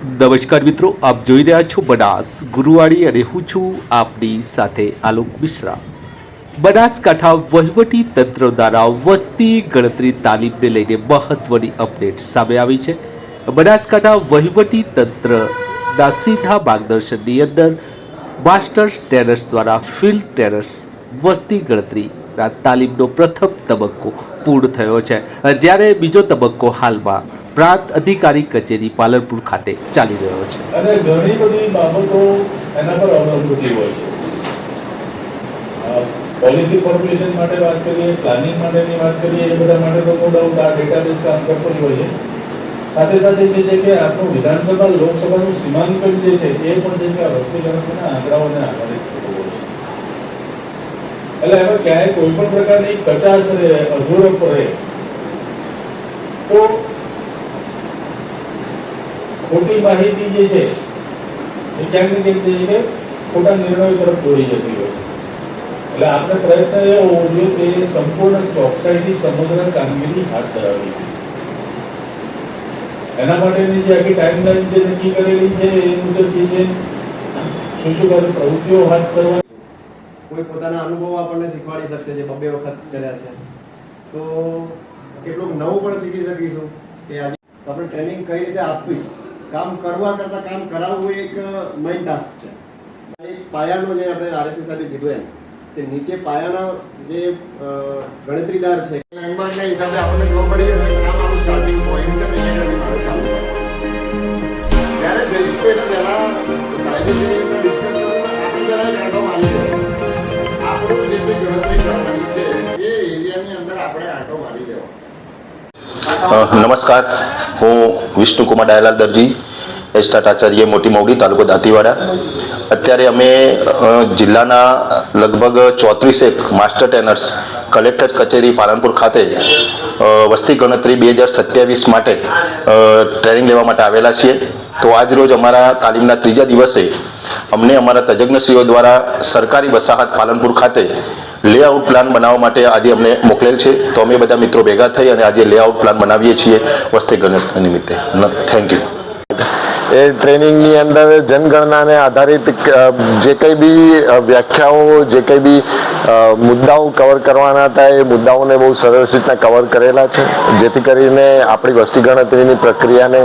નમસ્કાર મિત્રો, આપ જોઈ રહ્યા છો બનાસ ગુરુવાડી અને હું છું આપની સાથે આલોક મિશ્રા। બનાસકાંઠા વહીવટી તંત્ર દ્વારા વસ્તી ગણતરી તાલીમને લઈને મહત્વની અપડેટ સામે આવી છે। બનાસકાંઠા વહીવટી તંત્રના સીધા માર્ગદર્શનની અંદર માસ્ટર્સ ટેરર્સ દ્વારા ફિલ્ડ ટેરર્સ વસ્તી ગણતરીના તાલીમનો પ્રથમ તબક્કો પૂર્ણ થયો છે, જ્યારે બીજો તબક્કો હાલમાં પ્રાંત અધિકારી કચેરી પાલનપુર ખાતે ચાલી રહ્યો છે અને ઘણી બધી બાબતો એના પર અવલંબિત હોય છે। પોલિસી ફોર્મ્યુલેશન માટે વાત કરીએ, પ્લાનિંગ માટેની વાત કરીએ, એ બધા માટે તો નો ડાઉટ આ ડેટાબેઝ કામ કરતો જ હોય છે। સાથે સાથે જે છે કે આપણું વિધાનસભા લોકસભાનું સીમાંકન જે છે એ પણ જે છે આ વસ્તી ગણતરીના આંકડાઓને આધારિત થતું હોય છે। એટલે એમાં ક્યાંય કોઈ પણ પ્રકારની કચાશ રહે, અધૂરપ રહે તો ખોટી માહિતી જે છે એ ક્યાંક ને ક્યાંક જે છે ખોટા નિર્ણયો તરફ દોરી જતી હોય છે। એટલે આપણે પ્રયત્ન એ હોવો જોઈએ કે સંપૂર્ણ ચોકસાઈથી સમગ્ર કામગીરી હાથ ધરાવવી જોઈએ। એના માટેની જે આખી ટાઈમલાઈન જે નક્કી કરેલી છે એ મુજબ જે છે શું પ્રવૃત્તિઓ હાથ ધરવા કોઈ પોતાના અનુભવ આપણને શીખવાડી શકશે જે બબ્બે વખત કર્યા છે તો કેટલુંક નવું પણ શીખી શકીશું કે આજે આપણે ટ્રેનિંગ કઈ રીતે આપવી, કામ કરવા કરતાં કામ કરાવવું એક મેઇન ટાસ્ક છે। એક પાયાનો જે આપણે આરએસસી સાથે કીધું એમ કે નીચે પાયાના જે ગણતરીદાર છે એમાં હિસાબે આપણને ખબર પડી જશે કે આ મારું સ્ટાર્ટિંગ પોઈન્ટ છે ને એને મારે ચાલુ કરવાનું। જ્યારે જઈશું એટલે પહેલા સાહેબે જે ડિસ્કસ કર્યું આપણે પહેલા એક આંટો મારી લેવો, આપણું જેટલી ગણતરી કરવાની છે એ એરિયાની અંદર આપણે આંટો મારી લેવો। નમસ્કાર, હું વિષ્ણુકુમાર ડાયલાલ દરજી, એસ્ટાટ આચાર્ય મોટી મવડી, તાલુકો દાંતીવાડા। અત્યારે અમે જિલ્લાના લગભગ 34 માસ્ટર ટેનર્સ કલેક્ટર કચેરી પાલનપુર ખાતે વસ્તી ગણતરી 2027 માટે ટ્રેનિંગ લેવા માટે આવેલા છીએ। તો આજ રોજ અમારા તાલીમના ત્રીજા દિવસે અમને અમારા તજજ્ઞશ્રીઓ દ્વારા સરકારી વસાહત પાલનપુર ખાતે લેઆઉટ પ્લાન બનાવવા માટે આજે અમને મોકલેલ છે। તો અમે બધા મિત્રો ભેગા થઈ અને આજે લેઆઉટ પ્લાન બનાવીએ છીએ વસ્તી ગણતરી નિમિત્તે। Thank you. એ ટ્રેનિંગની અંદર જનગણનાને આધારિત જે કંઈ બી વ્યાખ્યાઓ, જે કંઈ બી મુદ્દાઓ કવર કરવાના હતા એ મુદ્દાઓને બહુ સરસ રીતના કવર કરેલા છે, જેથી કરીને આપણી વસ્તી ગણતરીની પ્રક્રિયાને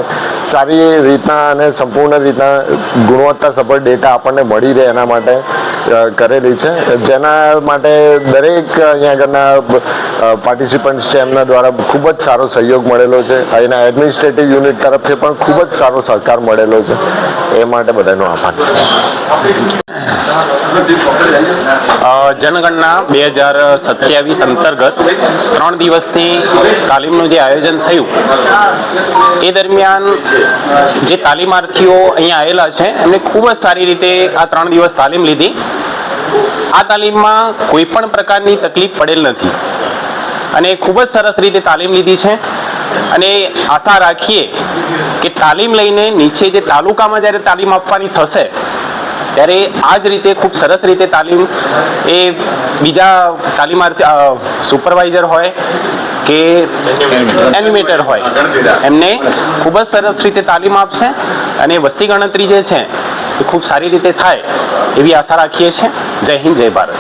સારી રીતના અને સંપૂર્ણ રીતના ગુણવત્તાસભર ડેટા આપણને મળી રહે એના માટે કરેલી છે, જેના માટે દરેક અહીંયા આગળના પાર્ટિસિપન્ટ્સ છે એમના દ્વારા ખૂબ જ સારો સહયોગ મળેલો છે। અહીંના એડમિનિસ્ટ્રેટિવ યુનિટ તરફથી પણ ખૂબ જ સારો સહકાર મળેલો છે, એ માટે બધાનો આભાર છે। જનગણના 2027 અંતર્ગત 3 દિવસની તાલીમનું જે આયોજન થયું એ દરમિયાન જે તાલીમાર્થીઓ અહીંયા આવેલા છે એમને ખૂબ જ સારી રીતે આ 3 દિવસ તાલીમ લીધી। આ તાલીમમાં કોઈ પણ પ્રકારની તકલીફ પડેલ નથી અને ખૂબ જ સરસ રીતે તાલીમ લીધી છે અને આશા રાખીએ કે તાલીમ લઈને નીચે જે તાલુકામાં જ્યારે તાલીમ આપવાની થશે ત્યારે આ જ રીતે ખૂબ સરસ રીતે તાલીમ એ બીજા તાલીમાર્થી સુપરવાઇઝર હોય કે એનિમેટર હોય એમને ખૂબ જ સરસ રીતે તાલીમ આપશે અને વસ્તી ગણતરી જે છે એ ખૂબ સારી રીતે થાય એવી આશા રાખીએ છીએ। જય હિન્દ, જય ભારત।